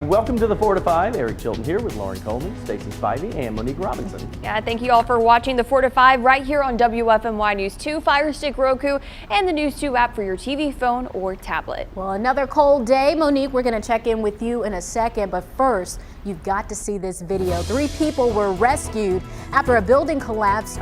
Welcome to the 4 to 5. Eric Chilton here with Lauren Coleman, Stacey Spivey, and Monique Robinson. Yeah, thank you all for watching the 4 to 5 right here on Wfmy News 2, Fire Stick, Roku, and the News 2 app for your TV, phone, or tablet. Well, another cold day. Monique, we're going to check in with you in a second, but first, you've got to see this video. 3 people were rescued after a building collapsed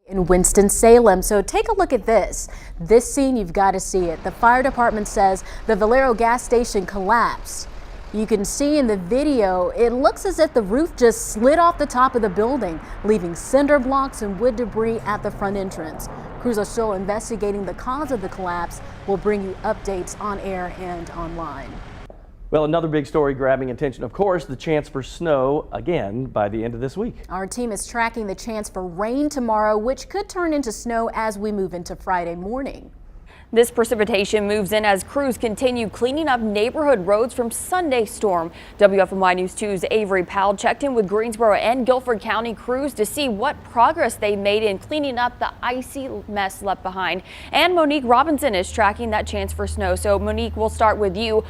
in Winston-Salem. So take a look at this. This scene, you've got to see it. The fire department says the Valero gas station collapsed. You can see in the video, it looks as if the roof just slid off the top of the building, leaving cinder blocks and wood debris at the front entrance. Crews are still investigating the cause of the collapse. We'll bring you updates on air and online. Well, another big story grabbing attention, of course, the chance for snow again by the end of this week. Our team is tracking the chance for rain tomorrow, which could turn into snow as we move into Friday morning. This precipitation moves in as crews continue cleaning up neighborhood roads from Sunday's storm. Wfmy News 2's Avery Powell checked in with Greensboro and Guilford County crews to see what progress they made in cleaning up the icy mess left behind. And Monique Robinson is tracking that chance for snow. So Monique, we'll start with you.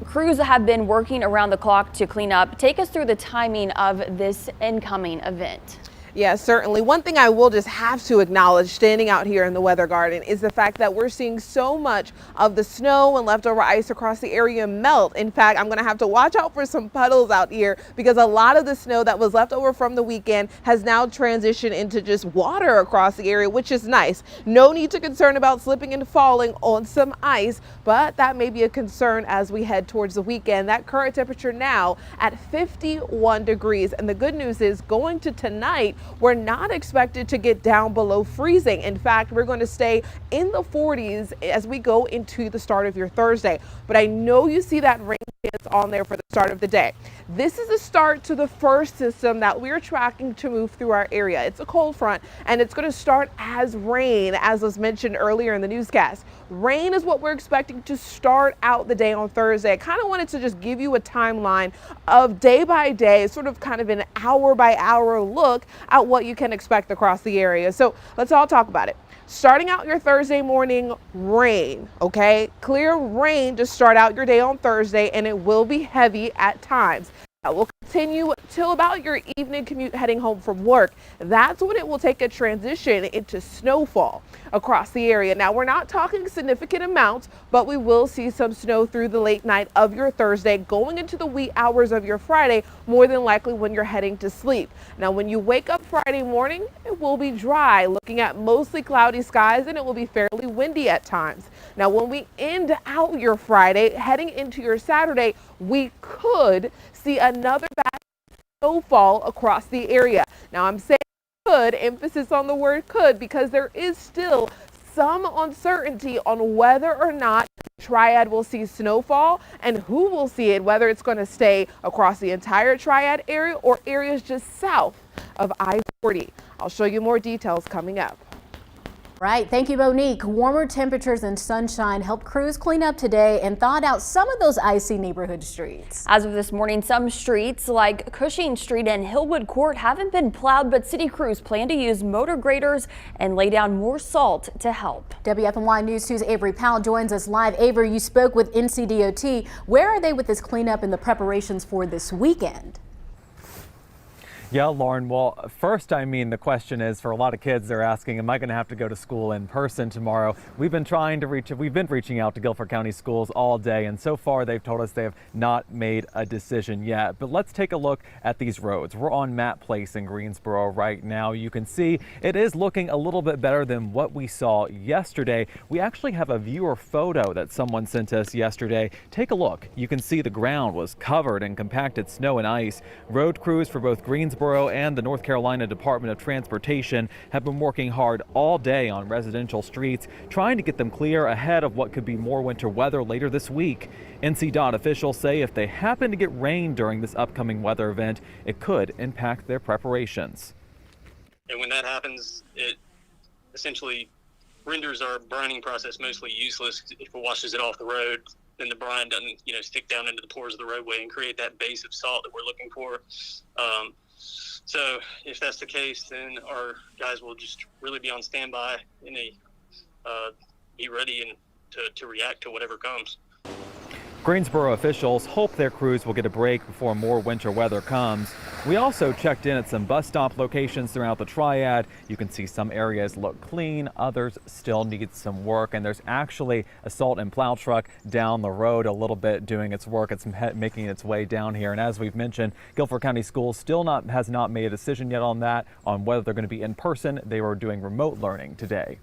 Crews have been working around the clock to clean up. Take us through the timing of this incoming event. Yeah, certainly. One thing I will just have to acknowledge standing out here in the weather garden is the fact that we're seeing so much of the snow and leftover ice across the area melt. In fact, I'm going to have to watch out for some puddles out here because a lot of the snow that was left over from the weekend has now transitioned into just water across the area, which is nice. No need to concern about slipping and falling on some ice, but that may be a concern as we head towards the weekend. That current temperature now at 51 degrees. And the good news is going to tonight, we're not expected to get down below freezing. In fact, we're going to stay in the 40s as we go into the start of your Thursday. But I know you see that rain chance on there for the start of the day. This is the start to the first system that we're tracking to move through our area. It's a cold front and it's going to start as rain, as was mentioned earlier in the newscast. Rain is what we're expecting to start out the day on Thursday. I kind of wanted to just give you a timeline of day by day, sort of kind of an hour by hour look at what you can expect across the area. So let's all talk about it. Starting out your Thursday morning, rain, okay? Clear rain to start out your day on Thursday, and it will be heavy at times. That will continue till about your evening commute heading home from work. That's when it will take a transition into snowfall across the area. Now, we're not talking significant amounts, but we will see some snow through the late night of your Thursday, going into the wee hours of your Friday, more than likely when you're heading to sleep. Now, when you wake up Friday morning, it will be dry, looking at mostly cloudy skies, and it will be fairly windy at times. Now, when we end out your Friday, heading into your Saturday, we could see another batch of snowfall across the area. Now, I'm saying could, emphasis on the word could, because there is still some uncertainty on whether or not the Triad will see snowfall and who will see it, whether it's going to stay across the entire Triad area or areas just south of I-40. I'll show you more details coming up. Right. Thank you, Monique. Warmer temperatures and sunshine helped crews clean up today and thawed out some of those icy neighborhood streets. As of this morning, some streets like Cushing Street and Hillwood Court haven't been plowed, but city crews plan to use motor graders and lay down more salt to help. Wfmy News 2's Avery Powell joins us live. Avery, you spoke with NCDOT. Where are they with this cleanup and the preparations for this weekend? Yeah, Lauren, well, first, the question is for a lot of kids, they're asking, am I going to have to go to school in person tomorrow? We've been reaching out to Guilford County schools all day, and so far they've told us they have not made a decision yet. But let's take a look at these roads. We're on Matt Place in Greensboro right now. You can see it is looking a little bit better than what we saw yesterday. We actually have a viewer photo that someone sent us yesterday. Take a look. You can see the ground was covered in compacted snow and ice. Road crews for both Greensboro and the North Carolina Department of Transportation have been working hard all day on residential streets, trying to get them clear ahead of what could be more winter weather later this week. NCDOT officials say if they happen to get rain during this upcoming weather event, it could impact their preparations. And when that happens, it essentially renders our brining process mostly useless. If it washes it off the road, then the brine doesn't, stick down into the pores of the roadway and create that base of salt that we're looking for. So if that's the case, then our guys will just really be on standby and be ready and to react to whatever comes. Greensboro officials hope their crews will get a break before more winter weather comes. We also checked in at some bus stop locations throughout the Triad. You can see some areas look clean, others still need some work, and there's actually a salt and plow truck down the road a little bit doing its work. It's making its way down here, and as we've mentioned, Guilford County Schools still has not made a decision yet on that, on whether they're going to be in person. They were doing remote learning today.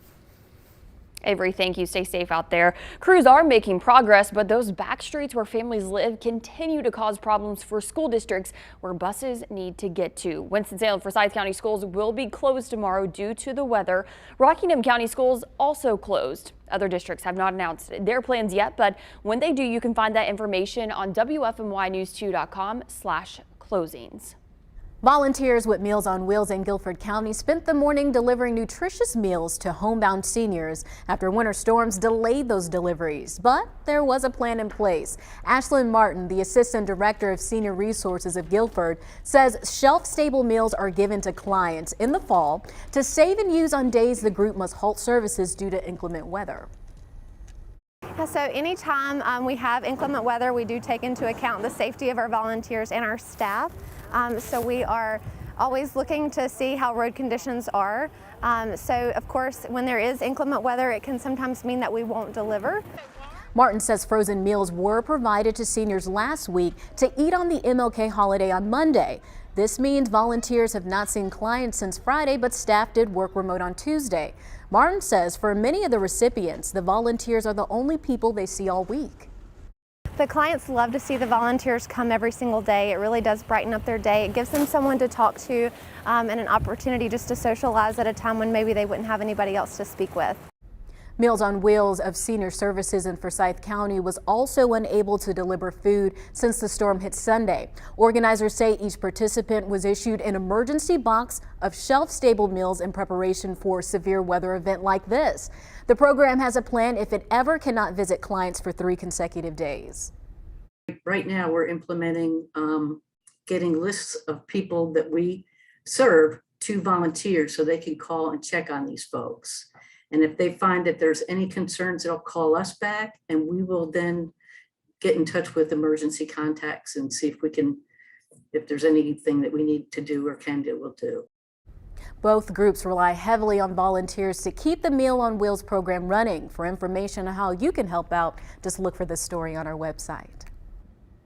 Avery, thank you. Stay safe out there. Crews are making progress, but those back streets where families live continue to cause problems for school districts where buses need to get to. Winston-Salem Forsyth County Schools will be closed tomorrow due to the weather. Rockingham County Schools also closed. Other districts have not announced their plans yet, but when they do, you can find that information on WFMYnews2.com/closings. Volunteers with Meals on Wheels in Guilford County spent the morning delivering nutritious meals to homebound seniors after winter storms delayed those deliveries. But there was a plan in place. Ashlyn Martin, the Assistant Director of Senior Resources of Guilford, says shelf-stable meals are given to clients in the fall to save and use on days the group must halt services due to inclement weather. So anytime we have inclement weather, we do take into account the safety of our volunteers and our staff. So we are always looking to see how road conditions are. So of course, when there is inclement weather, it can sometimes mean that we won't deliver. Martin says frozen meals were provided to seniors last week to eat on the MLK holiday on Monday. This means volunteers have not seen clients since Friday, but staff did work remote on Tuesday. Martin says for many of the recipients, the volunteers are the only people they see all week. The clients love to see the volunteers come every single day. It really does brighten up their day. It gives them someone to talk to and an opportunity just to socialize at a time when maybe they wouldn't have anybody else to speak with. Meals on Wheels of Senior Services in Forsyth County was also unable to deliver food since the storm hit Sunday. Organizers say each participant was issued an emergency box of shelf-stable meals in preparation for a severe weather event like this. The program has a plan if it ever cannot visit clients for 3 consecutive days. Right now, we're implementing getting lists of people that we serve to volunteers so they can call and check on these folks. And if they find that there's any concerns, they'll call us back and we will then get in touch with emergency contacts and see if we can, if there's anything that we need to do or can do, we'll do. Both groups rely heavily on volunteers to keep the Meal on Wheels program running. For information on how you can help out, just look for this story on our website.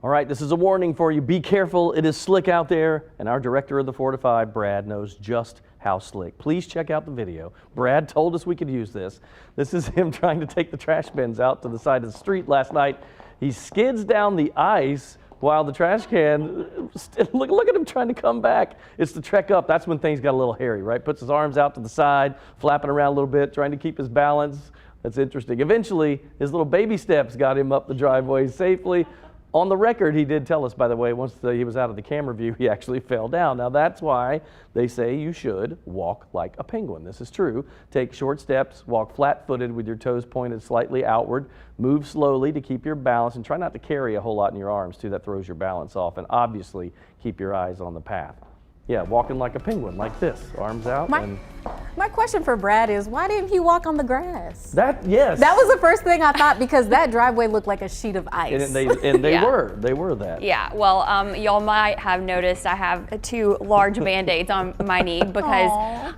All right, this is a warning for you. Be careful. It is slick out there, and our director of the 4 to 5, Brad, knows just how slick. Please check out the video. Brad told us we could use this. This is him trying to take the trash bins out to the side of the street last night. He skids down the ice while the trash can, look at him trying to come back. It's the trek up. That's when things got a little hairy, right? Puts his arms out to the side, flapping around a little bit, trying to keep his balance. That's interesting. Eventually, his little baby steps got him up the driveway safely. On the record, he did tell us, by the way, once he was out of the camera view, he actually fell down. Now, that's why they say you should walk like a penguin. This is true. Take short steps, walk flat-footed with your toes pointed slightly outward, move slowly to keep your balance, and try not to carry a whole lot in your arms, too. That throws your balance off. And obviously, keep your eyes on the path. Yeah, walking like a penguin, like this, arms out. My question for Brad is, why didn't he walk on the grass? Yes. That was the first thing I thought, because that driveway looked like a sheet of ice. And they Yeah. they were that. Yeah, well, y'all might have noticed I have 2 large Band-Aids on my knee because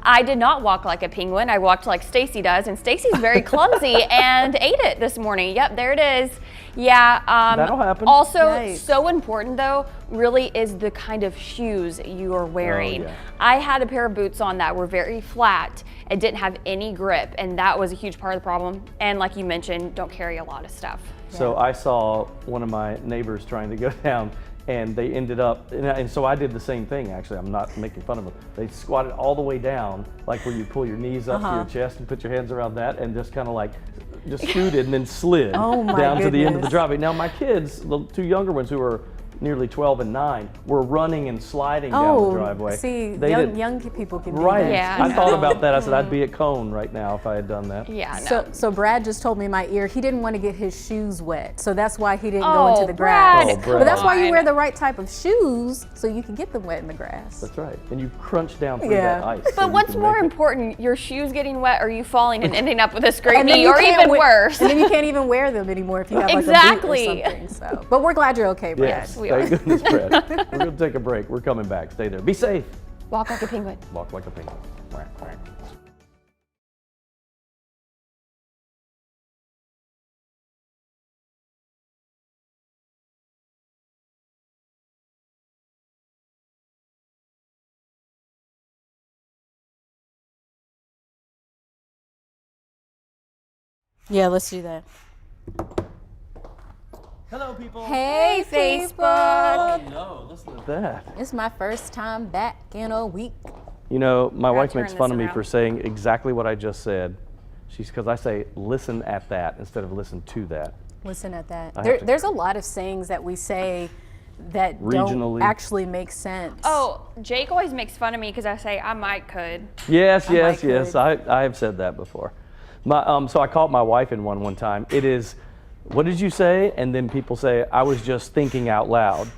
I did not walk like a penguin. I walked like Stacy does, and Stacy's very clumsy and ate it this morning. Yep, there it is. Yeah. That'll happen. Also, Yikes. so important though, really is the kind of shoes you are wearing. Oh, yeah. I had a pair of boots on that were very flat and didn't have any grip, and that was a huge part of the problem. And like you mentioned, don't carry a lot of stuff. So I saw one of my neighbors trying to go down, and they ended up, and so I did the same thing, actually. I'm not making fun of them. They squatted all the way down, like where you pull your knees up to your chest and put your hands around that, and just kind of like, just scooted and then slid Oh my down to the end of the goodness. driveway. Now my kids, the 2 younger ones who are nearly 12 and 9 were running and sliding down the driveway. See, They didn't- young people can do Right. that. Yeah, I no. thought about that. I said I'd be at Cone right now if I had done that. Yeah, no. So Brad just told me in my ear he didn't want to get his shoes wet, so that's why he didn't go Oh, into the grass. Brad, Oh, Brad. But that's why you wear come the right type of shoes so you can get them wet in the grass. That's right. And you crunch down through Yeah. that ice. so But you what's can more make it. important, your shoes getting wet or you falling and ending up with a scraped And then knee, you or can't even we- worse? And then you can't even wear them anymore if you have like Exactly. a boot or something. So, but we're glad you're okay, Brad. Yes, we thank are. goodness, Brad. We're going to take a break. We're coming back. Stay there. Be safe. Walk like a penguin. Walk like a penguin. Quack, quack. Yeah, let's do that. Hello, people. Hey, Facebook. Oh, no, listen to that. It's my first time back in a week. You know, my wife turn makes this fun of me around. for saying exactly what I just said. Because I say listen at that instead of listen to that. Listen at that. I have to- There's a lot of sayings that we say that don't Regionally. actually make sense. Oh, Jake always makes fun of me because I say I might could. Yes, yes, might yes. could. I have said that before. So I caught my wife in one time. It is, what did you say? And then people say, I was just thinking out loud.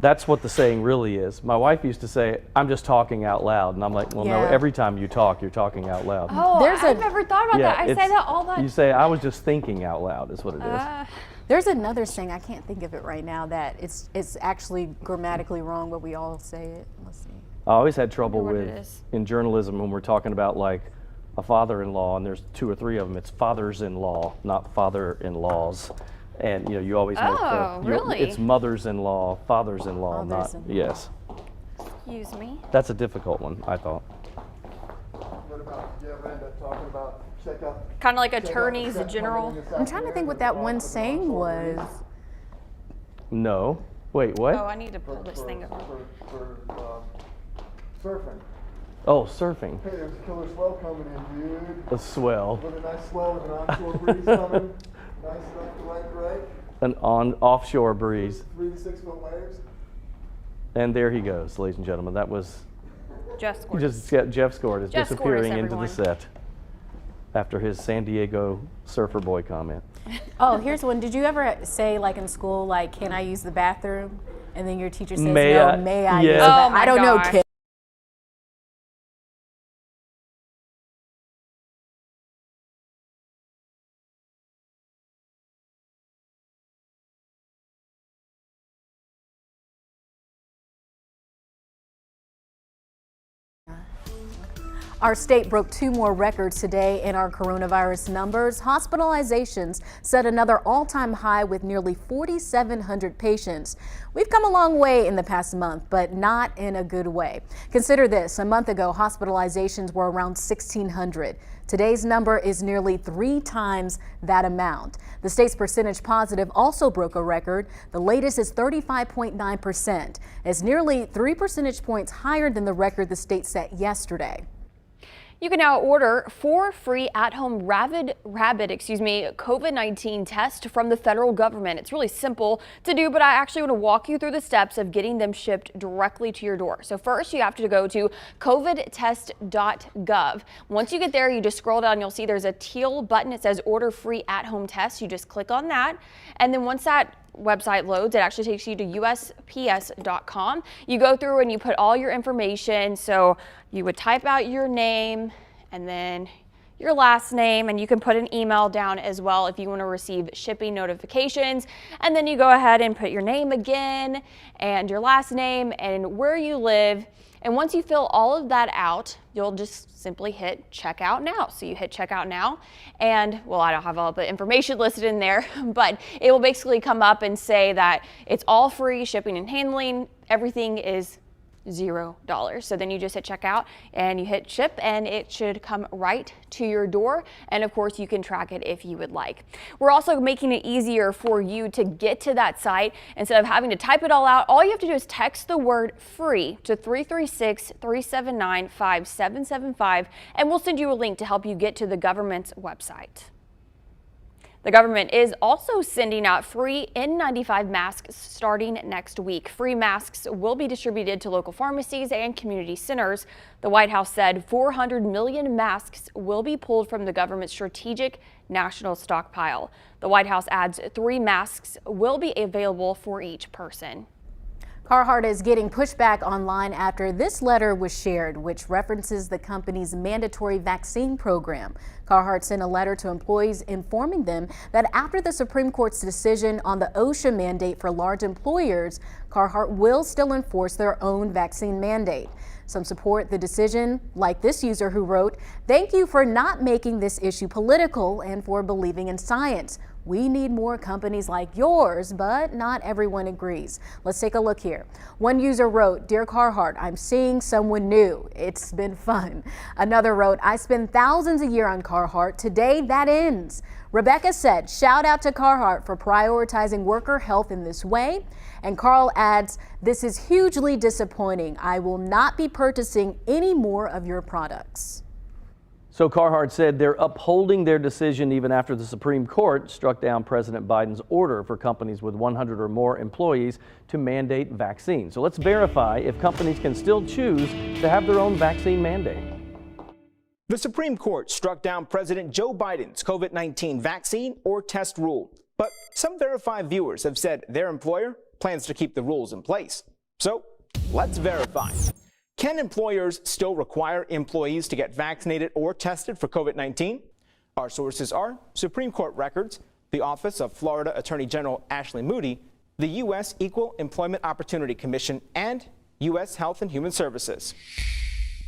That's what the saying really is. My wife used to say, I'm just talking out loud. And I'm like, well, no, Yeah. every time you talk, you're talking out loud. Oh, There's I've a- never thought about that. I say it's- that all the You say, I was just thinking out loud is what it is. There's another saying, I can't think of it right now, that it's actually grammatically wrong, but we all say it. Let's see. I always had trouble wonder what it with, is. in journalism, when we're talking about like a father-in-law, and there's 2 or 3 of them, it's fathers-in-law, not father-in-laws. And you know, you always make Oh, really? it's mothers-in-law, fathers-in-law, not, Fathers-in-law. yes. Excuse me. That's a difficult one, I thought. What about, yeah, Brenda, talking about check out. Kind of like attorneys general. I'm trying to think what that one saying was. No. Wait, what? Oh, I need to pull this thing over. For surfing. Oh, surfing. Hey, there's a killer swell coming in, dude. A swell. With a nice swell with an onshore breeze coming. Nice enough to like right. An offshore breeze. 3 to 6 foot waves. And there he goes, ladies and gentlemen. That was Just scored. Jeff Scored is Jeff Scored, disappearing into the everyone. set after his San Diego surfer boy comment. Oh, here's one. Did you ever say, like in school, like, can I use the bathroom? And then your teacher says, May no, I- may I yeah. use the Oh bathroom? my I don't know, gosh. kid. Our state broke 2 more records today in our coronavirus numbers. Hospitalizations set another all-time high with nearly 4,700 patients. We've come a long way in the past month, but not in a good way. Consider this, a month ago, hospitalizations were around 1,600. Today's number is nearly 3 times that amount. The state's percentage positive also broke a record. The latest is 35.9%. It's nearly 3 percentage points higher than the record the state set yesterday. You can now order 4 free at-home rapid COVID-19 tests from the federal government. It's really simple to do, but I actually want to walk you through the steps of getting them shipped directly to your door. So first you have to go to covidtest.gov. Once you get there, you just scroll down, you'll see there's a teal button. It says order free at-home tests. You just click on that. And then once that website loads, it actually takes you to USPS.com. You go through and you put all your information. So you would type out your name and then your last name, and you can put an email down as well if you want to receive shipping notifications. And then you go ahead and put your name again and your last name and where you live. And once you fill all of that out, you'll just simply hit checkout now. So you hit checkout now, and well, I don't have all the information listed in there, but it will basically come up and say that it's all free shipping and handling. Everything is $0. So then you just hit checkout and you hit ship, and it should come right to your door. And of course you can track it if you would like. We're also making it easier for you to get to that site. Instead of having to type it all out, all you have to do is text the word free to 336-379-5775, and we'll send you a link to help you get to the government's website. The government is also sending out free N95 masks starting next week. Free masks will be distributed to local pharmacies and community centers. The White House said 400 million masks will be pulled from the government's strategic national stockpile. The White House adds 3 masks will be available for each person. Carhartt is getting pushback online after this letter was shared, which references the company's mandatory vaccine program. Carhartt sent a letter to employees informing them that after the Supreme Court's decision on the OSHA mandate for large employers, Carhartt will still enforce their own vaccine mandate. Some support the decision, like this user who wrote, "Thank you for not making this issue political and for believing in science. We need more companies like yours, but not everyone agrees." Let's take a look here. One user wrote, "Dear Carhartt, I'm seeing someone new. It's been fun." Another wrote, "I spend thousands a year on Carhartt. Today that ends." Rebecca said, "Shout out to Carhartt for prioritizing worker health in this way." And Carl adds, "This is hugely disappointing. I will not be purchasing any more of your products." So Carhartt said they're upholding their decision even after the Supreme Court struck down President Biden's order for companies with 100 or more employees to mandate vaccines. So let's verify if companies can still choose to have their own vaccine mandate. The Supreme Court struck down President Joe Biden's COVID-19 vaccine or test rule. But some verified viewers have said their employer plans to keep the rules in place. So let's verify. Can employers still require employees to get vaccinated or tested for COVID-19? Our sources are Supreme Court records, the Office of Florida Attorney General Ashley Moody, the U.S. Equal Employment Opportunity Commission, and U.S. Health and Human Services.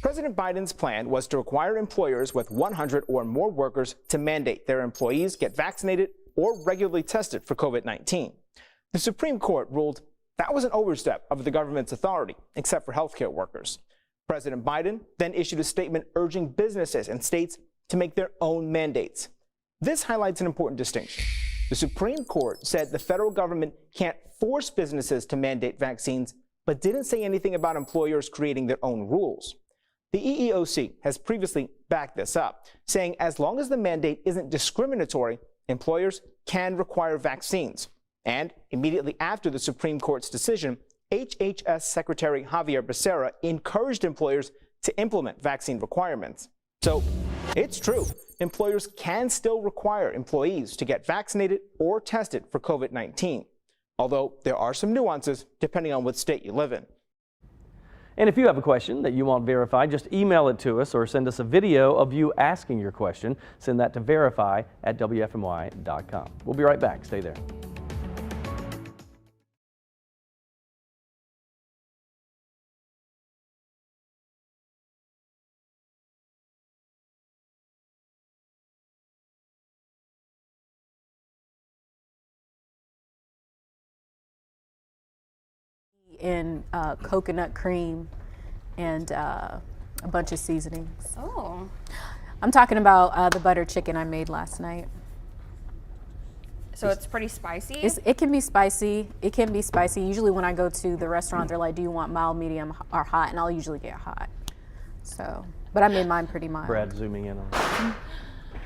President Biden's plan was to require employers with 100 or more workers to mandate their employees get vaccinated or regularly tested for COVID-19. The Supreme Court ruled that was an overstep of the government's authority, except for healthcare workers. President Biden then issued a statement urging businesses and states to make their own mandates. This highlights an important distinction. The Supreme Court said the federal government can't force businesses to mandate vaccines, but didn't say anything about employers creating their own rules. The EEOC has previously backed this up, saying as long as the mandate isn't discriminatory, employers can require vaccines. And immediately after the Supreme Court's decision, HHS Secretary Xavier Becerra encouraged employers to implement vaccine requirements. So it's true, employers can still require employees to get vaccinated or tested for COVID-19, although there are some nuances depending on what state you live in. And if you have a question that you want verified, just email it to us or send us a video of you asking your question. Send that to verify@wfmy.com. We'll be right back. Stay there. In coconut cream and a bunch of seasonings. Oh. I'm talking about the butter chicken I made last night. So it's pretty spicy? It can be spicy. It can be spicy. Usually when I go to the restaurant, they're like, do you want mild, medium, or hot? And I'll usually get hot. So, but I made mine pretty mild. Brad zooming in on it.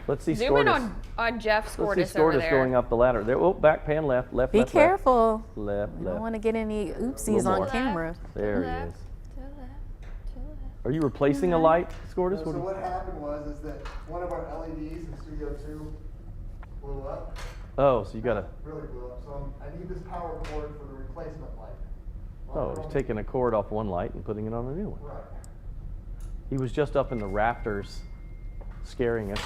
Let's see Zoom in Scortis. on Jeff Scortis Let's see over Scortis there. going up the ladder. There. Oh, back pan left, left, Be left, careful. Left, I don't left. want to get any oopsies Little on more. camera. There he is. Are you replacing a light, Scortis? So what happened is that one of our LEDs in Studio 2 blew up. Oh, so you got to. Really blew up. So I need this power cord for the replacement light. Oh, he's taking a cord off one light and putting it on a new one. Right. He was just up in the rafters scaring us.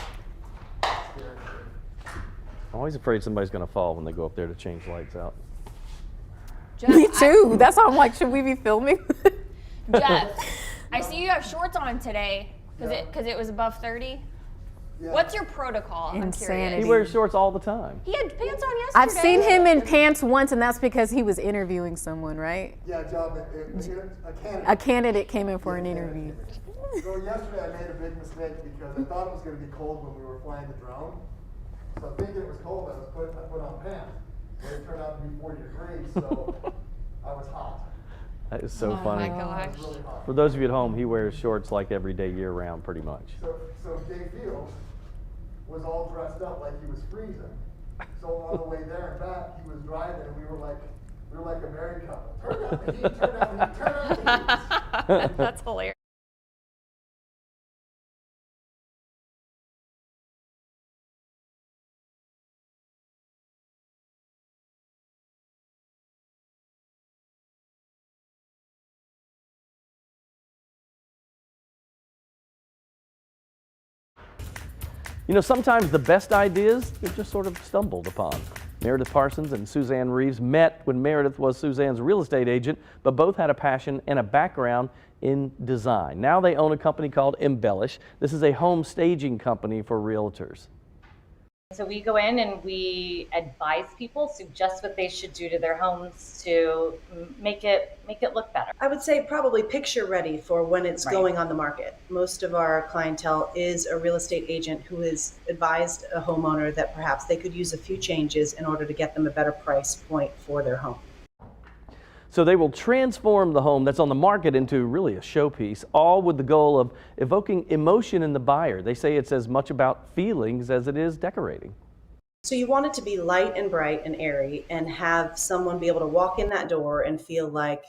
I'm always afraid somebody's going to fall when they go up there to change lights out. Jeff, Me too. That's why I'm like, should we be filming? Jeff, I see you have shorts on today because it was above 30. Yeah. What's your protocol? I'm Insanity. curious. He wears shorts all the time. He had pants on yesterday. I've seen him in pants once, and that's because he was interviewing someone, right? Yeah, job. A candidate. A candidate came in for an interview. So yesterday I made a big mistake because I thought it was going to be cold when we were flying the drone. So thinking it was cold, I put on pants. But it turned out to be 40 degrees, so I was hot. That is so Oh funny. my gosh. It was really hot. For those of you at home, he wears shorts like every day, year round, pretty much. So Dave Fields was all dressed up like he was freezing. So on the way there and back, he was driving, and we were like a married couple. Turn down the heat, turn down the heat, turn down the heat. That's hilarious. You know, sometimes the best ideas are just sort of stumbled upon. Meredith Parsons and Suzanne Reeves met when Meredith was Suzanne's real estate agent, but both had a passion and a background in design. Now they own a company called Embellish. This is a home staging company for realtors. So we go in and we advise people, suggest what they should do to their homes to make it look better. I would say probably picture ready for when it's going on the market. Most of our clientele is a real estate agent who has advised a homeowner that perhaps they could use a few changes in order to get them a better price point for their home. So they will transform the home that's on the market into really a showpiece, all with the goal of evoking emotion in the buyer. They say it's as much about feelings as it is decorating. So you want it to be light and bright and airy and have someone be able to walk in that door and feel like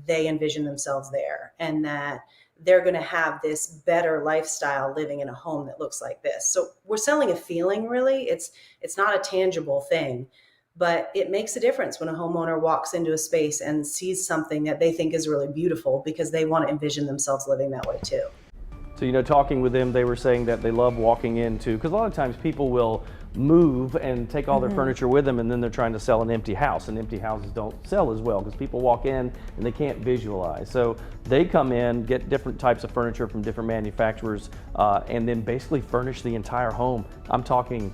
they envision themselves there and that they're going to have this better lifestyle living in a home that looks like this. So we're selling a feeling, really. It's not a tangible thing. But it makes a difference when a homeowner walks into a space and sees something that they think is really beautiful because they want to envision themselves living that way too. So, you know, talking with them, they were saying that they love walking into, because a lot of times people will move and take all their furniture with them and then they're trying to sell an empty house, and empty houses don't sell as well because people walk in and they can't visualize. So they come in, get different types of furniture from different manufacturers, and then basically furnish the entire home. I'm talking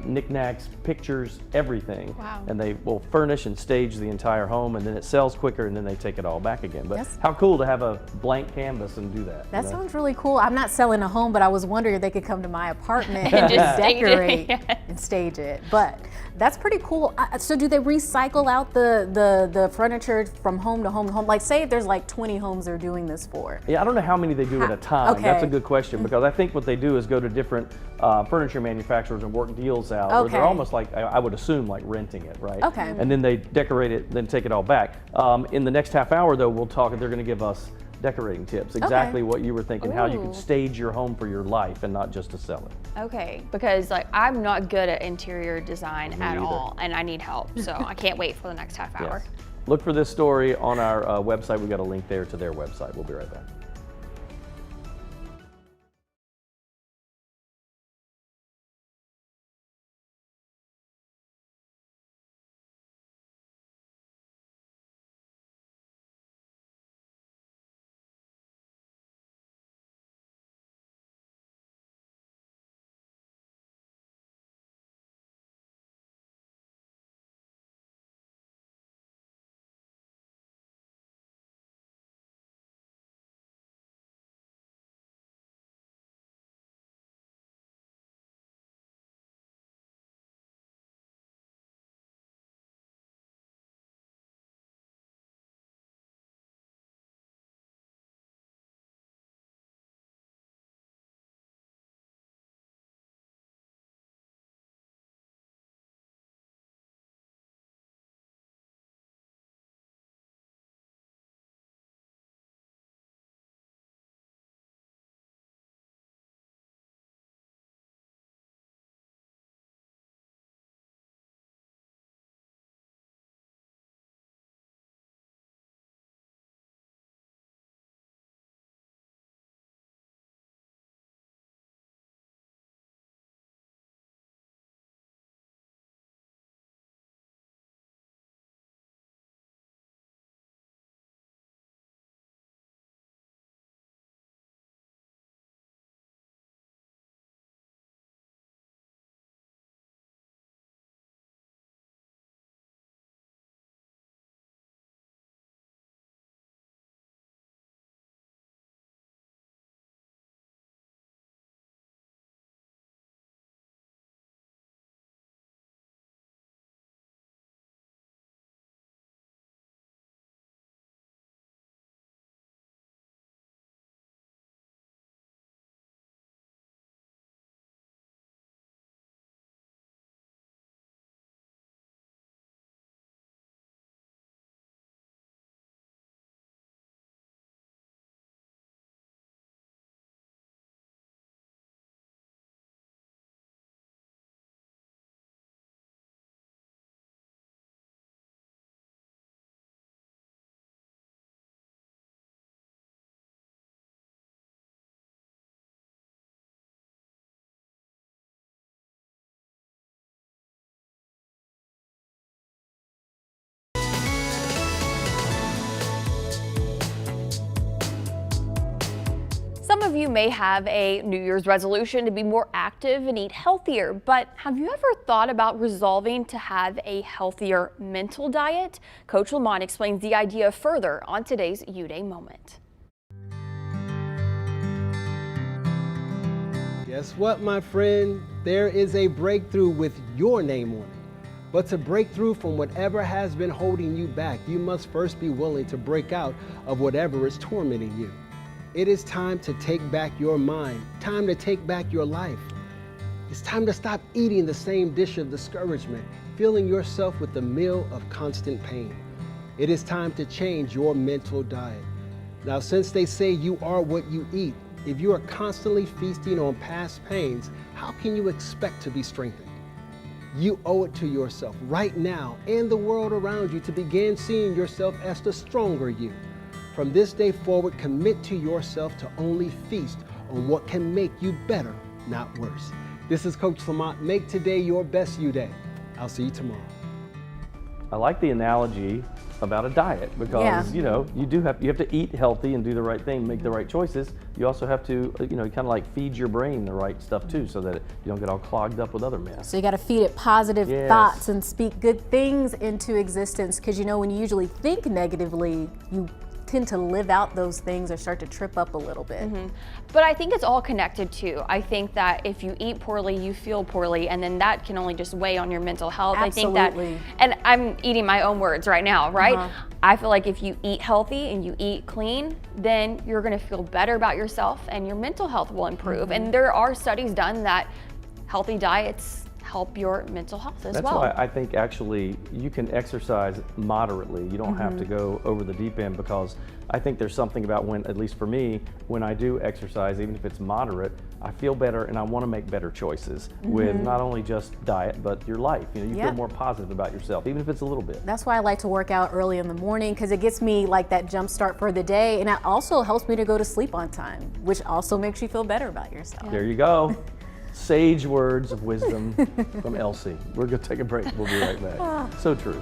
knickknacks, pictures, everything. Wow. And they will furnish and stage the entire home, and then it sells quicker, and then they take it all back again. But Yes. how cool to have a blank canvas and do that. That you know? sounds really cool. I'm not selling a home, but I was wondering if they could come to my apartment and just stage it, decorate yes. and stage it. But that's pretty cool. So do they recycle out the furniture from home to home to home? Like say if there's like 20 homes they're doing this for. Yeah, I don't know how many they do at a time. Okay. That's a good question, because I think what they do is go to different furniture manufacturers and work deals out where they're Okay. almost like, I would assume, like renting it, right? Okay. And then they decorate it, then take it all back. In the next half hour, though, we'll talk, they're going to give us decorating tips, exactly what you were thinking, how you Ooh. could stage your home for your life and not just to sell it. Okay, because like I'm not good at interior design at either. all, and I need help. So I can't wait for the next half hour. Yes. Look for this story on our website. We've got a link there to their website. We'll be right back. of you may have a New Year's resolution to be more active and eat healthier, but have you ever thought about resolving to have a healthier mental diet? Coach Lamont explains the idea further on today's U-Day Moment. Guess what, my friend? There is a breakthrough with your name on it. But to break through from whatever has been holding you back, you must first be willing to break out of whatever is tormenting you. It is time to take back your mind, time to take back your life. It's time to stop eating the same dish of discouragement, filling yourself with the meal of constant pain. It is time to change your mental diet. Now, since they say you are what you eat, if you are constantly feasting on past pains, how can you expect to be strengthened? You owe it to yourself right now and the world around you to begin seeing yourself as the stronger you. From this day forward, commit to yourself to only feast on what can make you better, not worse. This is Coach Lamont. Make today your best U-Day. I'll see you tomorrow. I like the analogy about a diet because, you know, you have to eat healthy and do the right thing, make the right choices. You also have to, you know, kind of like feed your brain the right stuff too, so that you don't get all clogged up with other mess. So you got to feed it positive thoughts and speak good things into existence, because you know when you usually think negatively, you tend to live out those things or start to trip up a little bit. But I think it's all connected too. I think that if you eat poorly, you feel poorly, and then that can only just weigh on your mental health. Absolutely. I think that, and I'm eating my own words right now, right? I feel like if you eat healthy and you eat clean, then you're gonna feel better about yourself and your mental health will improve. And there are studies done that healthy diets help your mental health as well. That's why I think actually you can exercise moderately. You don't have to go over the deep end, because I think there's something about when, at least for me, when I do exercise, even if it's moderate, I feel better and I want to make better choices with not only just diet, but your life. You know, you feel more positive about yourself, even if it's a little bit. That's why I like to work out early in the morning, because it gets me like that jump start for the day, and it also helps me to go to sleep on time, which also makes you feel better about yourself. There you go. Sage words of wisdom from Elsie. We're going to take a break. We'll be right back. So true.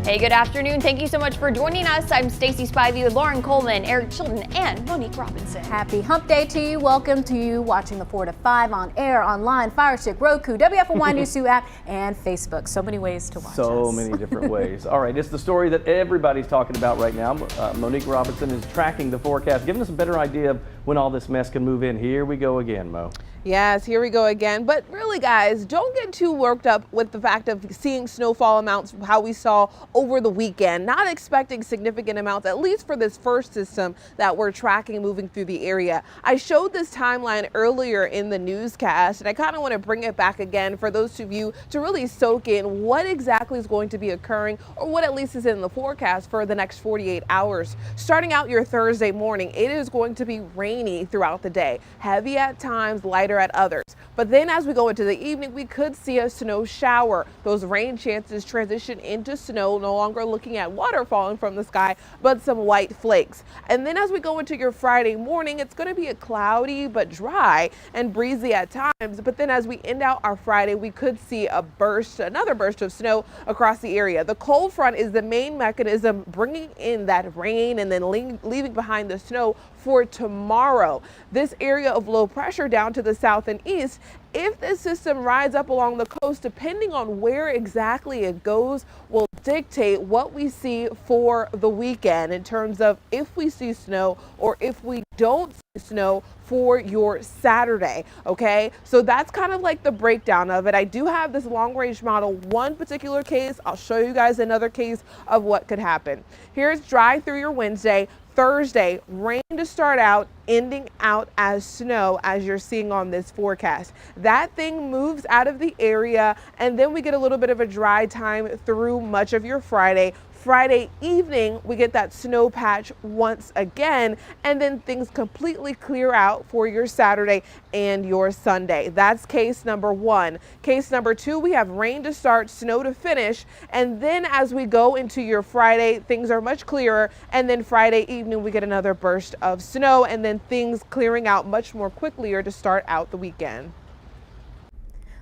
Hey, good afternoon. Thank you so much for joining us. I'm Stacey Spivey, Lauren Coleman, Eric Chilton, and Monique Robinson. Happy hump day to you. Welcome to you watching the 4 to 5 on air, online, Fire Stick, Roku, WFMY News 2 app, and Facebook. So many ways to watch us. So many different ways. All right, it's the story that everybody's talking about right now. Monique Robinson is tracking the forecast, giving us a better idea of when all this mess can move in. Here we go again, Mo. Yes, here we go again. But really, guys, don't get too worked up with the fact of seeing snowfall amounts how we saw over the weekend. Not expecting significant amounts, at least for this first system that we're tracking moving through the area. I showed this timeline earlier in the newscast, and I kind of want to bring it back again for those of you to really soak in what exactly is going to be occurring, or what at least is in the forecast for the next 48 hours. Starting out your Thursday morning, it is going to be rainy throughout the day. Heavy at times, lighter at others. But then as we go into the evening, we could see a snow shower. Those rain chances transition into snow, no longer looking at water falling from the sky, but some white flakes. And then as we go into your Friday morning, it's going to be a cloudy but dry and breezy at times. But then as we end out our Friday, we could see another burst of snow across the area. The cold front is the main mechanism bringing in that rain and then leaving behind the snow for tomorrow. This area of low pressure down to the south and east, if this system rides up along the coast, depending on where exactly it goes, will dictate what we see for the weekend in terms of if we see snow or if we don't see snow for your Saturday. Okay, so that's kind of like the breakdown of it. I do have this long range model, one particular case. I'll show you guys another case of what could happen. Here's dry through your Wednesday. Thursday, rain to start out, ending out as snow, as you're seeing on this forecast. That thing moves out of the area, and then we get a little bit of a dry time through much of your Friday. Friday evening, we get that snow patch once again, and then things completely clear out for your Saturday and your Sunday. That's case number one. Case number two, we have rain to start, snow to finish, and then as we go into your Friday, things are much clearer, and then Friday evening, we get another burst of snow, and then things clearing out much more quickly to start out the weekend.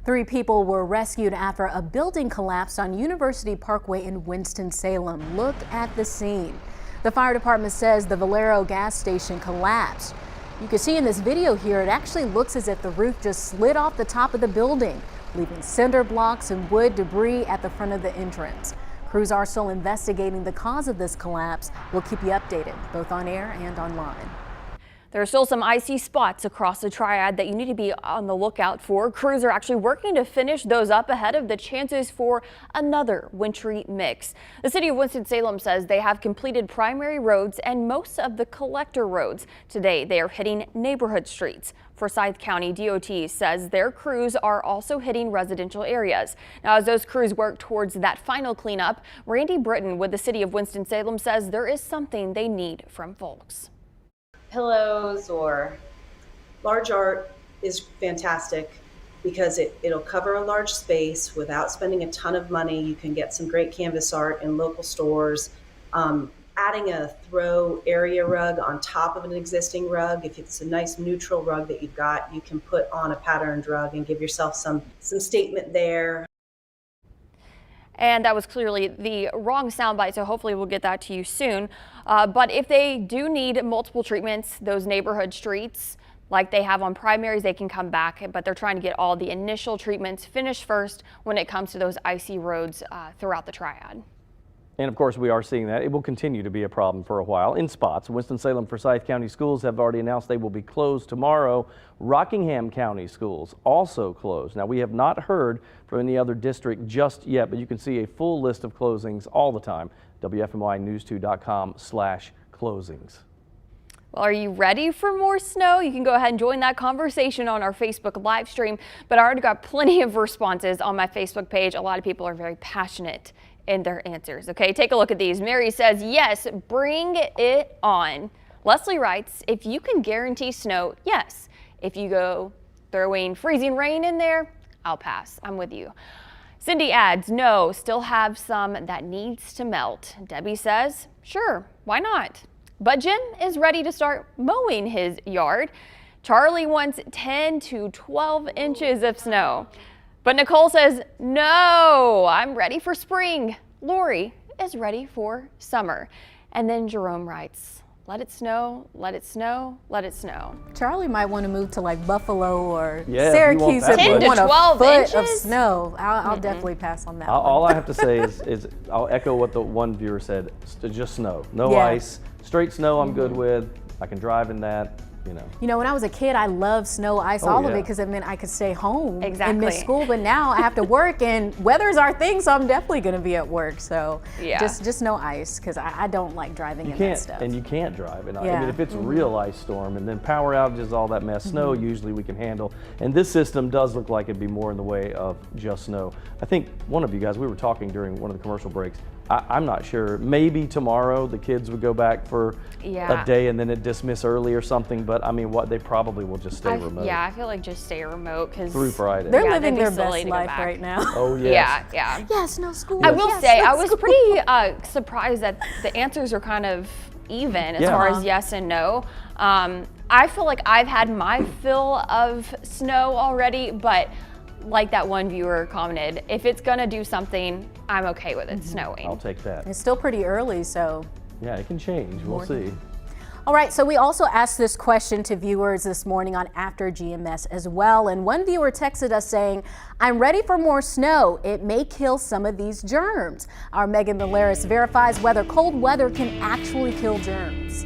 3 people were rescued after a building collapsed on University Parkway in Winston-Salem. Look at the scene. The fire department says the Valero gas station collapsed. You can see in this video here, it actually looks as if the roof just slid off the top of the building, leaving cinder blocks and wood debris at the front of the entrance. Crews are still investigating the cause of this collapse. We'll keep you updated, both on air and online. There are still some icy spots across the Triad that you need to be on the lookout for. Crews are actually working to finish those up ahead of the chances for another wintry mix. The city of Winston-Salem says they have completed primary roads and most of the collector roads. Today, they are hitting neighborhood streets. Forsyth County DOT says their crews are also hitting residential areas. Now, as those crews work towards that final cleanup, Randy Britton with the city of Winston-Salem says there is something they need from folks. Pillows or large art is fantastic because it'll cover a large space without spending a ton of money. You can get some great canvas art in local stores. Adding a throw area rug on top of an existing rug, if it's a nice neutral rug that you've got, you can put on a patterned rug and give yourself some statement there. And that was clearly the wrong soundbite, so hopefully we'll get that to you soon. But if they do need multiple treatments, those neighborhood streets, like they have on primaries, they can come back, but they're trying to get all the initial treatments finished first when it comes to those icy roads throughout the Triad. And of course, we are seeing that. It will continue to be a problem for a while in spots. Winston-Salem Forsyth County schools have already announced they will be closed tomorrow. Rockingham County schools also closed. Now, we have not heard from any other district just yet, but you can see a full list of closings all the time. WFMYnews2.com/closings. Well, are you ready for more snow? You can go ahead and join that conversation on our Facebook live stream, but I already got plenty of responses on my Facebook page. A lot of people are very passionate in their answers. Okay, take a look at these. Mary says, yes, bring it on. Leslie writes, if you can guarantee snow, yes. If you go throwing freezing rain in there, I'll pass. I'm with you. Cindy adds, no, still have some that needs to melt. Debbie says, sure, why not? But Jim is ready to start mowing his yard. Charlie wants 10 to 12 inches of snow. But Nicole says, no, I'm ready for spring. Lori is ready for summer. And then Jerome writes, let it snow, let it snow, let it snow. Charlie might want to move to like Buffalo or Yeah, Syracuse if much. we 10 to want 12 a foot of inches? snow. I'll definitely pass on that All one. I have to say is I'll echo what the one viewer said. Just snow, no Yeah. ice, straight snow. I'm good with. I can drive in that. You know, when I was a kid, I loved snow, ice, Oh, all of yeah. it because it meant I could stay home and Exactly. miss school. But now I have to work, and weather's our thing, so I'm definitely going to be at work. So Yeah. just no ice because I don't like driving You in can't, that stuff. and you can't drive. And I Yeah. mean, if it's a real ice storm and then power outages, all that mess, snow usually we can handle. And this system does look like it'd be more in the way of just snow. I think one of you guys, we were talking during one of the commercial breaks. I'm not sure. Maybe tomorrow the kids would go back for Yeah. a day and then it dismiss early or something. But I mean, they probably will just stay remote Yeah, I feel like just stay remote because through Friday. They're Yeah, living that'd their be silly best to go life back. right now. Oh yes. Yeah. Yes, no school. I will Yes, say, no I was school. pretty surprised that the answers are kind of even as Yeah. far as yes and no. I feel like I've had my fill of snow already, but like that one viewer commented, if it's gonna do something, I'm okay with it snowing. I'll take that. It's still pretty early, so. Yeah, it can change. We'll see. All right, so we also asked this question to viewers this morning on After GMS as well. And one viewer texted us saying, I'm ready for more snow. It may kill some of these germs. Our Megan Valeris verifies whether cold weather can actually kill germs.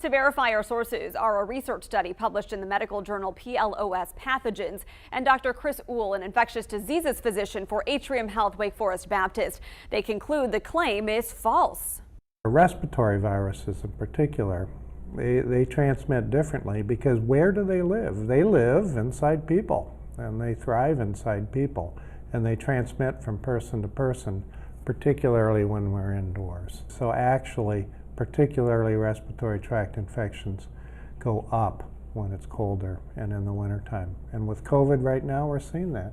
To verify our sources are a research study published in the medical journal PLOS Pathogens and Dr. Chris Uhl, an infectious diseases physician for Atrium Health Wake Forest Baptist. They conclude the claim is false. Respiratory viruses in particular, they transmit differently because where do they live? They live inside people and they thrive inside people and they transmit from person to person, particularly when we're indoors. So actually, particularly respiratory tract infections go up when it's colder and in the wintertime. And with COVID right now, we're seeing that.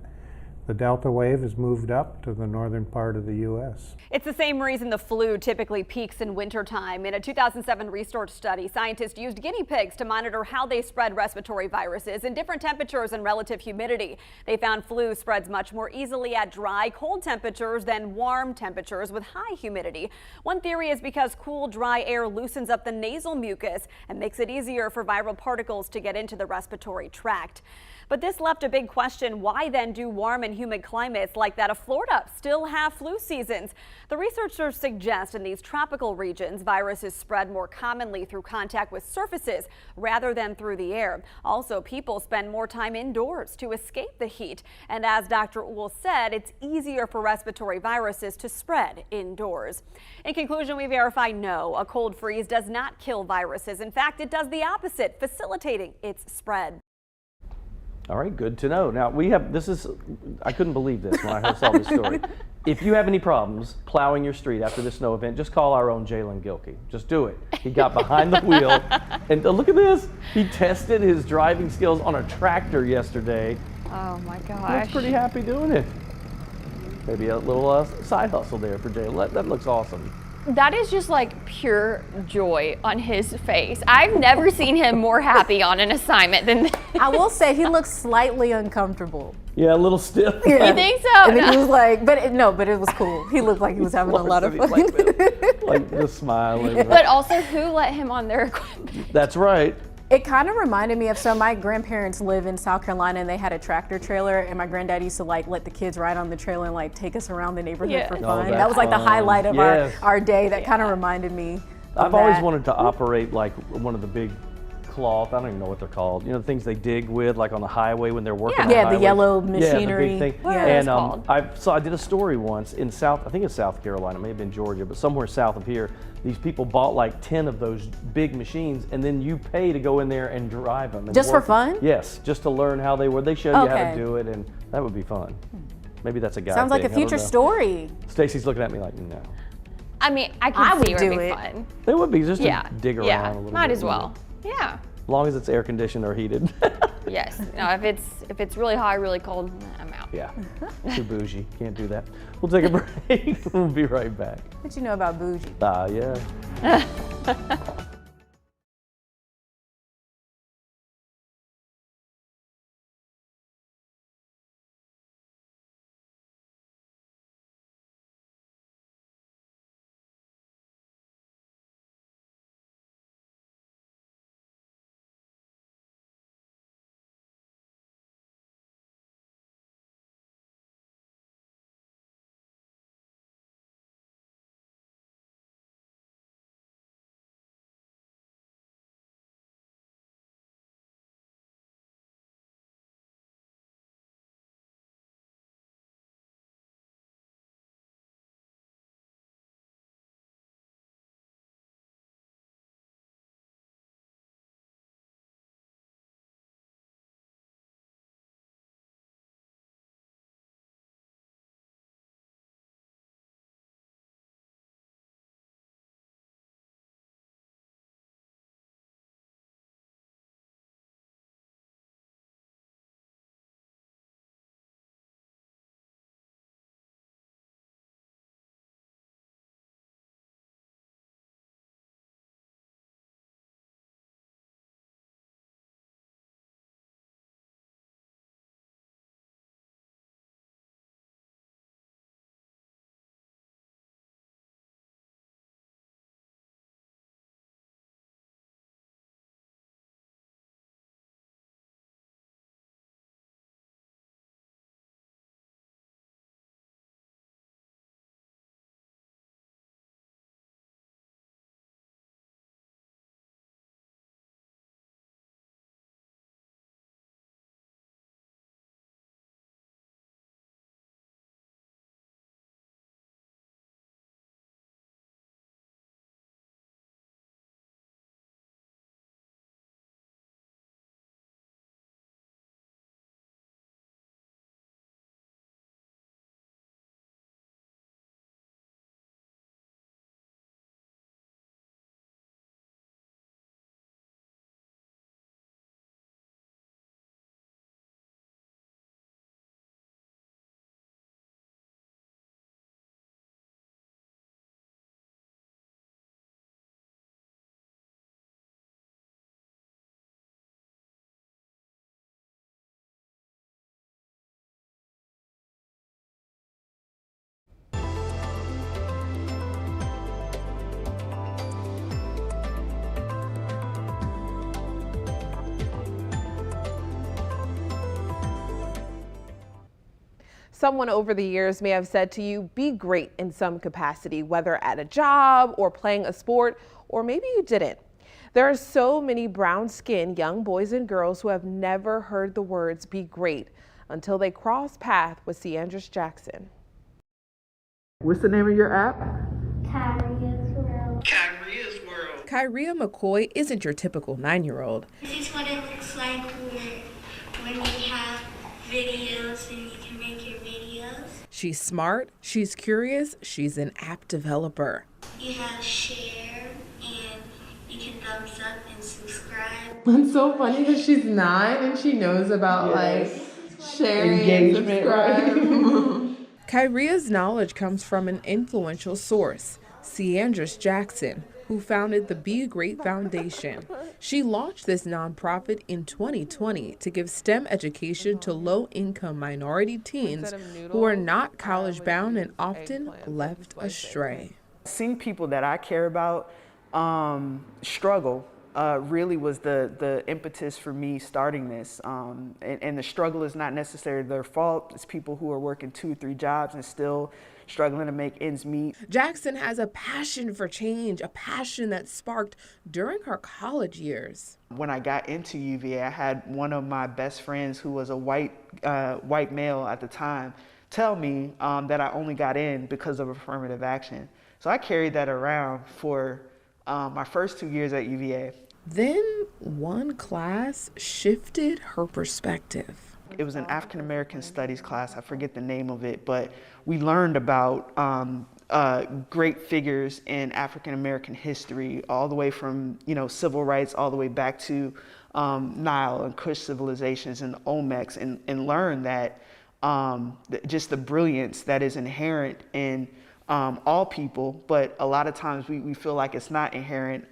The Delta wave has moved up to the northern part of the U.S. It's the same reason the flu typically peaks in wintertime. In a 2007 research study, scientists used guinea pigs to monitor how they spread respiratory viruses in different temperatures and relative humidity. They found flu spreads much more easily at dry, cold temperatures than warm temperatures with high humidity. One theory is because cool, dry air loosens up the nasal mucus and makes it easier for viral particles to get into the respiratory tract. But this left a big question. Why then do warm and humid climates like that of Florida still have flu seasons? The researchers suggest in these tropical regions, viruses spread more commonly through contact with surfaces rather than through the air. Also, people spend more time indoors to escape the heat. And as Dr. Uhl said, it's easier for respiratory viruses to spread indoors. In conclusion, we verify no, a cold freeze does not kill viruses. In fact, it does the opposite, facilitating its spread. All right, good to know. Now I couldn't believe this when I saw this story. If you have any problems plowing your street after this snow event, just call our own Jalen Gilkey. Just do it. He got behind the wheel and look at this. He tested his driving skills on a tractor yesterday. Oh my He gosh. was pretty happy doing it. Maybe a little side hustle there for Jalen. That looks awesome. That is just like pure joy on his face. I've never seen him more happy on an assignment than this. I will say he looks slightly uncomfortable. Yeah, a little stiff. Yeah. You think so? And then he was like, but it was cool. He looked like he was having a lot of fun. Like just smiling. But also, who let him on their equipment? That's right. It kind of reminded me of, so my grandparents live in South Carolina and they had a tractor trailer, and my granddad used to like let the kids ride on the trailer and like take us around the neighborhood for fun. That was like the highlight of our day. That kind of reminded me of I've always wanted to operate like one of the big cloth, I don't even know what they're called, you know, the things they dig with like on the highway when they're working on the highway. The yellow machinery. Yeah, the big thing. What and called? I did a story once in I think it's South Carolina, it may have been Georgia, but somewhere south of here, these people bought like 10 of those big machines, and then you pay to go in there and drive them. And just for fun? Yes, just to learn how they were. They show you how to do it, and that would be fun. Maybe that's a guy Sounds like a future story. Stacy's looking at me like, no. I mean, I can see it would be fun. It would be just to dig around a little bit. Might as well. Yeah. As long as it's air conditioned or heated. Yes. No, if it's really hot, really cold, I'm out. Yeah. Too bougie. Can't do that. We'll take a break. We'll be right back. What you know about bougie? Yeah. Someone over the years may have said to you, be great in some capacity, whether at a job or playing a sport, or maybe you didn't. There are so many brown-skinned young boys and girls who have never heard the words be great until they cross paths with Ciandris Jackson. What's the name of your app? Kyria McCoy isn't your typical 9-year-old. This is what it looks like when we have videos and you can make your videos. She's smart, she's curious, she's an app developer. You have share and you can thumbs up and subscribe. It's so funny that she's 9 and she knows about like sharing engagement, and subscribe. Kyria's knowledge comes from an influential source, Ciandris Jackson, who founded the Be Great Foundation. She launched this nonprofit in 2020 to give STEM education to low-income minority teens who are not college-bound and often left astray. Seeing people that I care about struggle really was the impetus for me starting this. And the struggle is not necessarily their fault. It's people who are working 2-3 jobs and still struggling to make ends meet. Jackson has a passion for change, a passion that sparked during her college years. When I got into UVA, I had one of my best friends who was a white male at the time tell me that I only got in because of affirmative action. So I carried that around for my first 2 years at UVA. Then one class shifted her perspective. It was an African American studies class. I forget the name of it, but we learned about great figures in African American history, all the way from civil rights, all the way back to Nile and Kush civilizations and Olmecs, and learned that just the brilliance that is inherent in all people, but a lot of times we feel like it's not inherent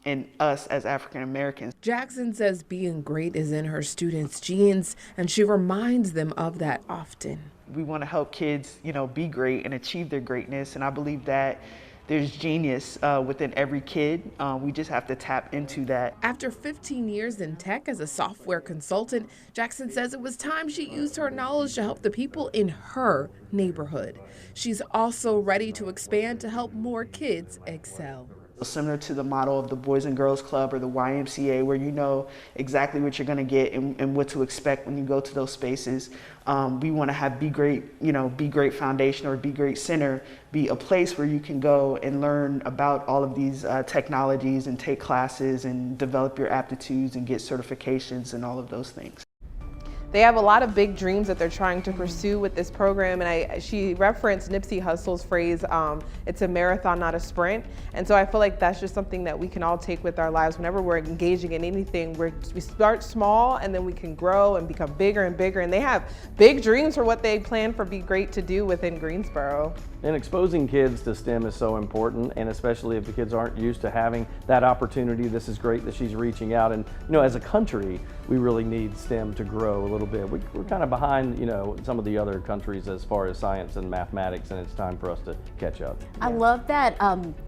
in us as African Americans. Jackson says being great is in her students' genes, and she reminds them of that often. We want to help kids, be great and achieve their greatness, and I believe that there's genius within every kid. We just have to tap into that. After 15 years in tech as a software consultant, Jackson says it was time she used her knowledge to help the people in her neighborhood. She's also ready to expand to help more kids excel. Similar to the model of the Boys and Girls Club or the YMCA, where you know exactly what you're going to get and what to expect when you go to those spaces. We want to have Be Great, Be Great Foundation or Be Great Center be a place where you can go and learn about all of these technologies and take classes and develop your aptitudes and get certifications and all of those things. They have a lot of big dreams that they're trying to pursue with this program, and she referenced Nipsey Hussle's phrase, it's a marathon, not a sprint. And so I feel like that's just something that we can all take with our lives whenever we're engaging in anything. We start small and then we can grow and become bigger and bigger, and they have big dreams for what they plan for Be Great to do within Greensboro. And exposing kids to STEM is so important, and especially if the kids aren't used to having that opportunity. This is great that she's reaching out, and as a country, we really need STEM to grow a little bit. We're kind of behind, some of the other countries as far as science and mathematics, and it's time for us to catch up. I love that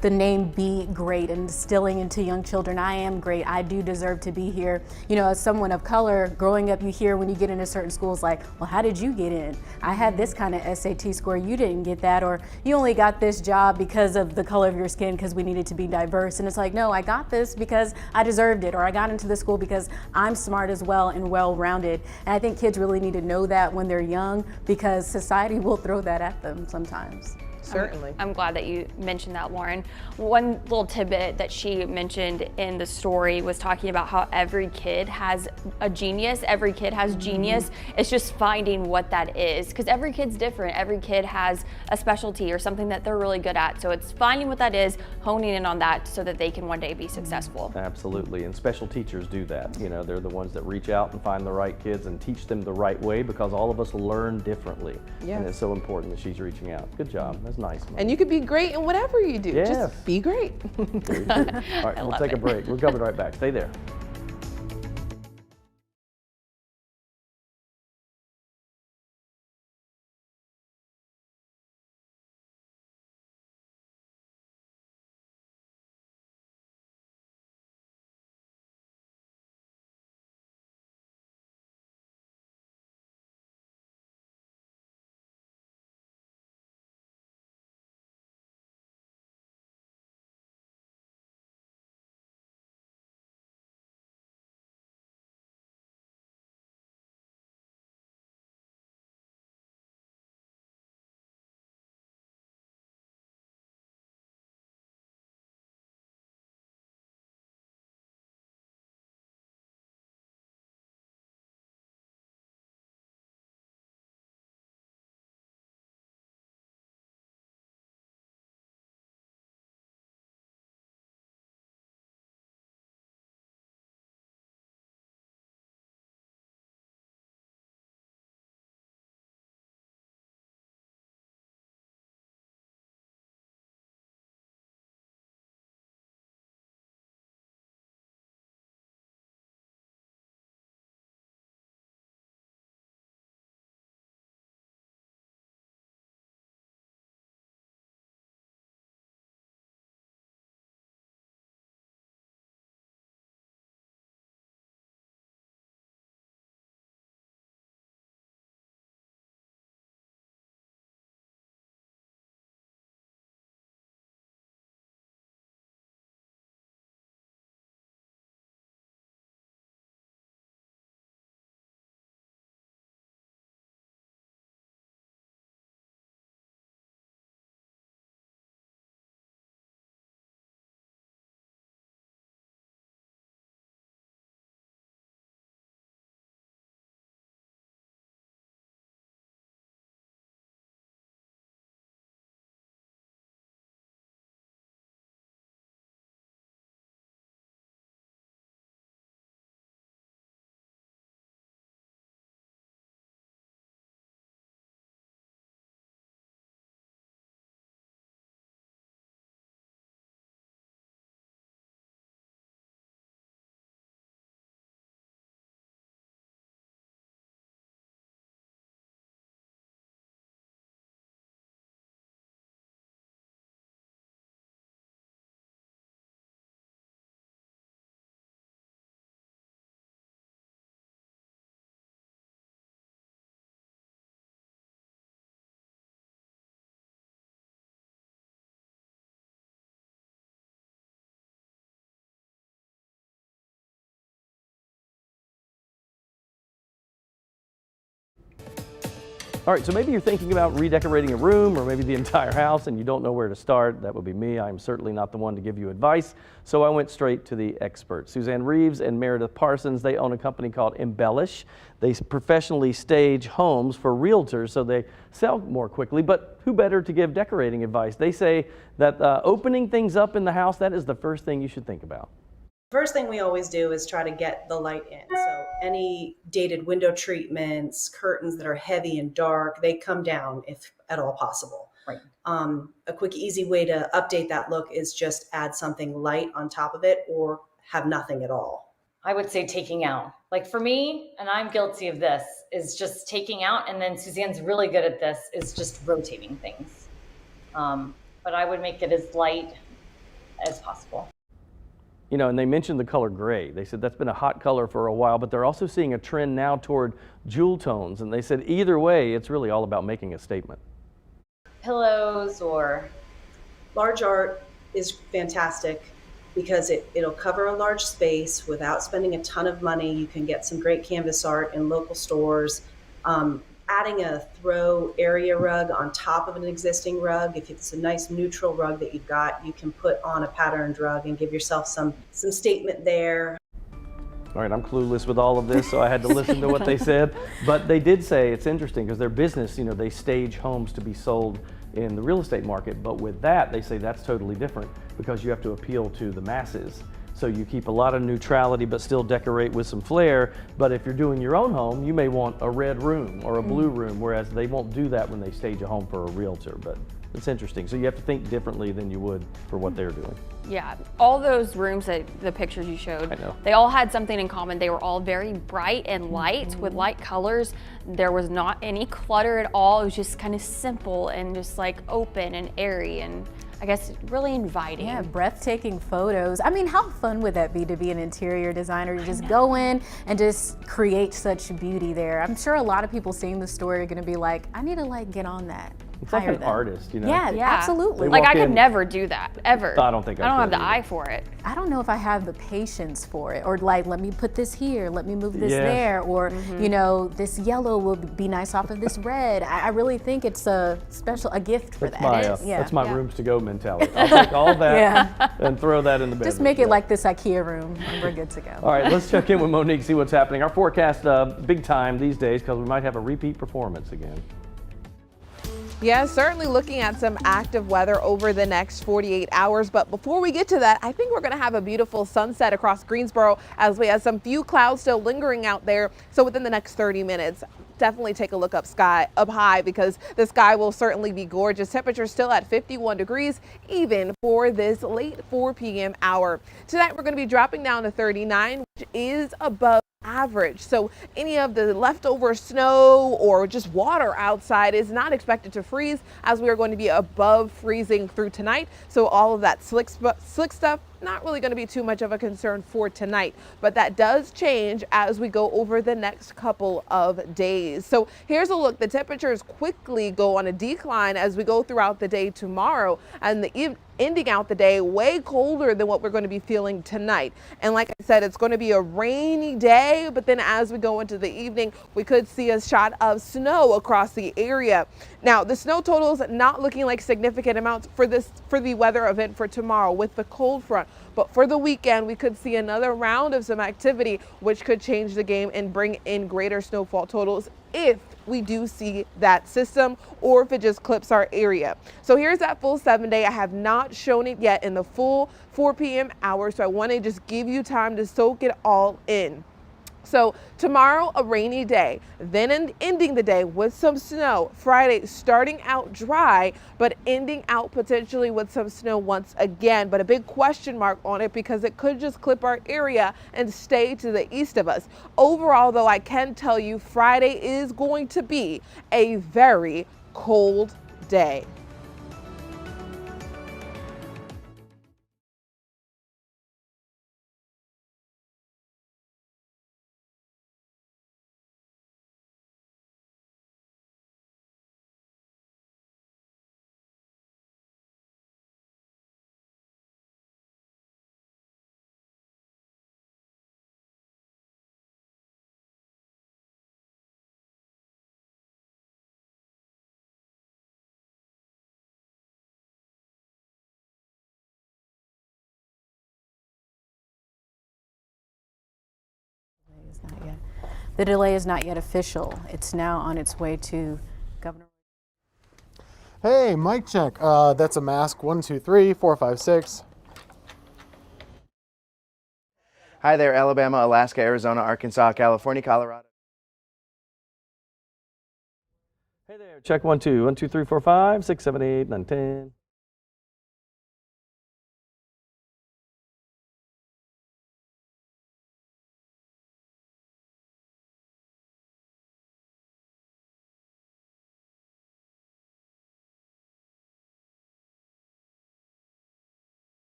the name Be Great and instilling into young children, I am great, I do deserve to be here. As someone of color, growing up, you hear when you get into certain schools like, well, how did you get in? I had this kind of SAT score, you didn't get that, or you only got this job because of the color of your skin because we needed to be diverse. And it's like, no, I got this because I deserved it, or I got into the school because I'm smart as well and well-rounded. And I think kids really need to know that when they're young, because society will throw that at them sometimes. Certainly. I'm glad that you mentioned that, Lauren. One little tidbit that she mentioned in the story was talking about how every kid has a genius. Every kid has genius. It's just finding what that is, because every kid's different. Every kid has a specialty or something that they're really good at. So it's finding what that is, honing in on that so that they can one day be successful. Absolutely, and special teachers do that. They're the ones that reach out and find the right kids and teach them the right way, because all of us learn differently. Yes. And it's so important that she's reaching out. Good job. That's nice. Mom. And you could be great in whatever you do. Yes. Just be great. All right, we'll take a break. We're coming right back. Stay there. All right, so maybe you're thinking about redecorating a room or maybe the entire house and you don't know where to start. That would be me. I'm certainly not the one to give you advice, so I went straight to the experts. Suzanne Reeves and Meredith Parsons, they own a company called Embellish. They professionally stage homes for realtors so they sell more quickly, but who better to give decorating advice? They say that opening things up in the house, that is the first thing you should think about. First thing we always do is try to get the light in. So any dated window treatments, curtains that are heavy and dark, they come down if at all possible. Right. A quick, easy way to update that look is just add something light on top of it or have nothing at all. I would say taking out. Like for me, and I'm guilty of this, is just taking out, and then Suzanne's really good at this, is just rotating things. But I would make it as light as possible. You know, and they mentioned the color gray. They said that's been a hot color for a while, but they're also seeing a trend now toward jewel tones. And they said either way, it's really all about making a statement. Pillows or... Large art is fantastic because it'll cover a large space without spending a ton of money. You can get some great canvas art in local stores. Adding a throw area rug on top of an existing rug, if it's a nice neutral rug that you've got, you can put on a patterned rug and give yourself some statement there. All right, I'm clueless with all of this, so I had to listen to what they said. But they did say it's interesting because their business, you know, they stage homes to be sold in the real estate market. But with that, they say that's totally different because you have to appeal to the masses. So you keep a lot of neutrality but still decorate with some flair. But if you're doing your own home, you may want a red room or a blue room, whereas they won't do that when they stage a home for a realtor. But it's interesting. So you have to think differently than you would for what they're doing. Yeah, all those rooms, the pictures you showed, I know. they all had something in common. They were all very bright and light with light colors. There was not any clutter at all. It was just kind of simple and just like open and airy and I guess really inviting. Yeah, breathtaking photos. I mean, how fun would that be to be an interior designer, to just go in and just create such beauty there? I'm sure a lot of people seeing the story are gonna be like, I need to like get on that. It's like an artist, you know? Yeah, absolutely. Like I could never do that, ever. I don't think I don't could have the either. eye for it. I don't know if I have the patience for it, or like, let me put this here, let me move this Yeah. there, or you know, this yellow will be nice off of this red. I really think it's a gift for That's that. my, that's my rooms to go mentality. I'll take all that and throw that in the bedroom. Just make it like this IKEA room and we're good to go. All right, let's check in with Monique, see what's happening. Our forecast, big time these days because we might have a repeat performance again. Yeah, certainly looking at some active weather over the next 48 hours. But before we get to that, I think we're going to have a beautiful sunset across Greensboro as we have some few clouds still lingering out there. So within the next 30 minutes, definitely take a look up high because the sky will certainly be gorgeous. Temperature still at 51 degrees, even for this late 4 p.m. hour. Tonight, we're going to be dropping down to 39, which is above average. So any of the leftover snow or just water outside is not expected to freeze, as we are going to be above freezing through tonight. So all of that slick stuff, not really going to be too much of a concern for tonight, but that does change as we go over the next couple of days. So here's a look. The temperatures quickly go on a decline as we go throughout the day tomorrow, and the ending out the day way colder than what we're going to be feeling tonight. And like I said, it's going to be a rainy day, but then as we go into the evening, we could see a shot of snow across the area. Now, the snow totals not looking like significant amounts for the weather event for tomorrow with the cold front. But for the weekend, we could see another round of some activity, which could change the game and bring in greater snowfall totals if we do see that system or if it just clips our area. So here's that full 7-day. I have not shown it yet in the full 4 p.m. hour, so I want to just give you time to soak it all in. So tomorrow, a rainy day, then ending the day with some snow. Friday, starting out dry, but ending out potentially with some snow once again. But a big question mark on it because it could just clip our area and stay to the east of us. Overall, though, I can tell you Friday is going to be a very cold day. The delay is not yet official. It's now on its way to Governor. Hey, mic check. That's a mask. 1, 2, 3, 4, 5, 6. Hi there, Alabama, Alaska, Arizona, Arkansas, California, Colorado. Hey there, check 1, 2, 1, 2, 3, 4, 5, 6, 7, 8, 9, 10.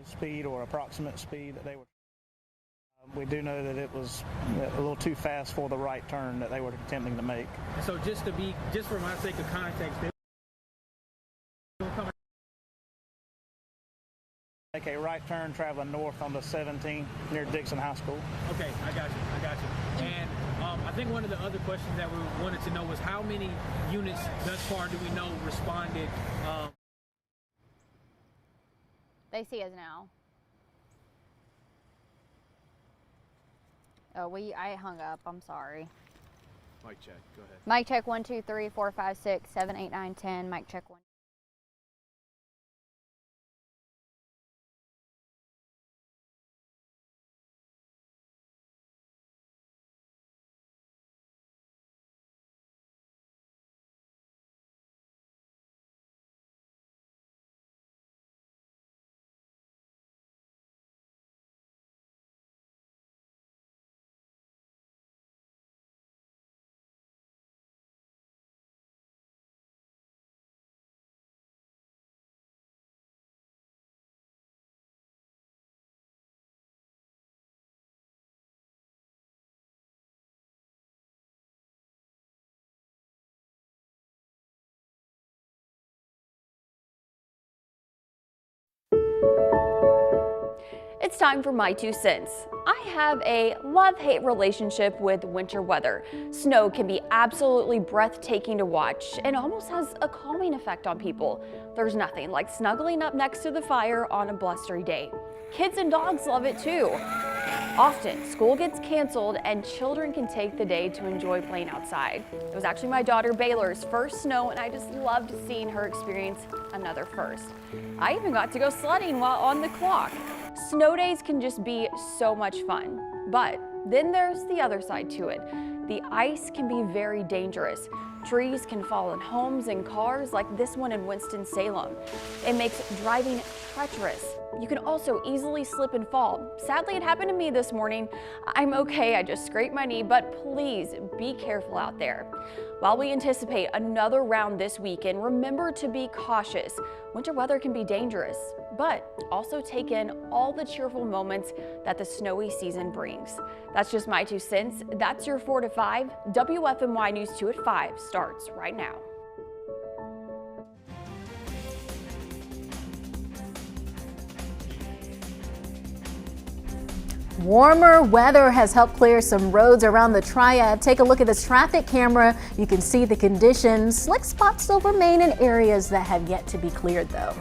Speed or approximate speed that they were. We do know that it was a little too fast for the right turn that they were attempting to make. So just for my sake of context, they were coming. Make a right turn traveling north on the 17 near Dixon High School. Okay, I got you. And I think one of the other questions that we wanted to know was how many units thus far do we know responded? They see us now. Oh, I hung up. I'm sorry. Mic check. Go ahead. Mic check 1, 2, 3, 4, 5, 6, 7, 8, 9, 10. Mic check 1. It's time for my 2 cents. I have a love-hate relationship with winter weather. Snow can be absolutely breathtaking to watch and almost has a calming effect on people. There's nothing like snuggling up next to the fire on a blustery day. Kids and dogs love it too. Often, school gets canceled and children can take the day to enjoy playing outside. It was actually my daughter Baylor's first snow and I just loved seeing her experience another first. I even got to go sledding while on the clock. Snow days can just be so much fun, but then there's the other side to it. The ice can be very dangerous. Trees can fall on homes and cars like this one in Winston-Salem. It makes driving treacherous. You can also easily slip and fall. Sadly, it happened to me this morning. I'm okay, I just scraped my knee, but please be careful out there. While we anticipate another round this weekend, remember to be cautious. Winter weather can be dangerous, but also take in all the cheerful moments that the snowy season brings. That's just my 2 cents. That's your 4 to 5. WFMY News 2 at 5 starts right now. Warmer weather has helped clear some roads around the Triad. Take a look at this traffic camera. You can see the conditions. Slick spots still remain in areas that have yet to be cleared though.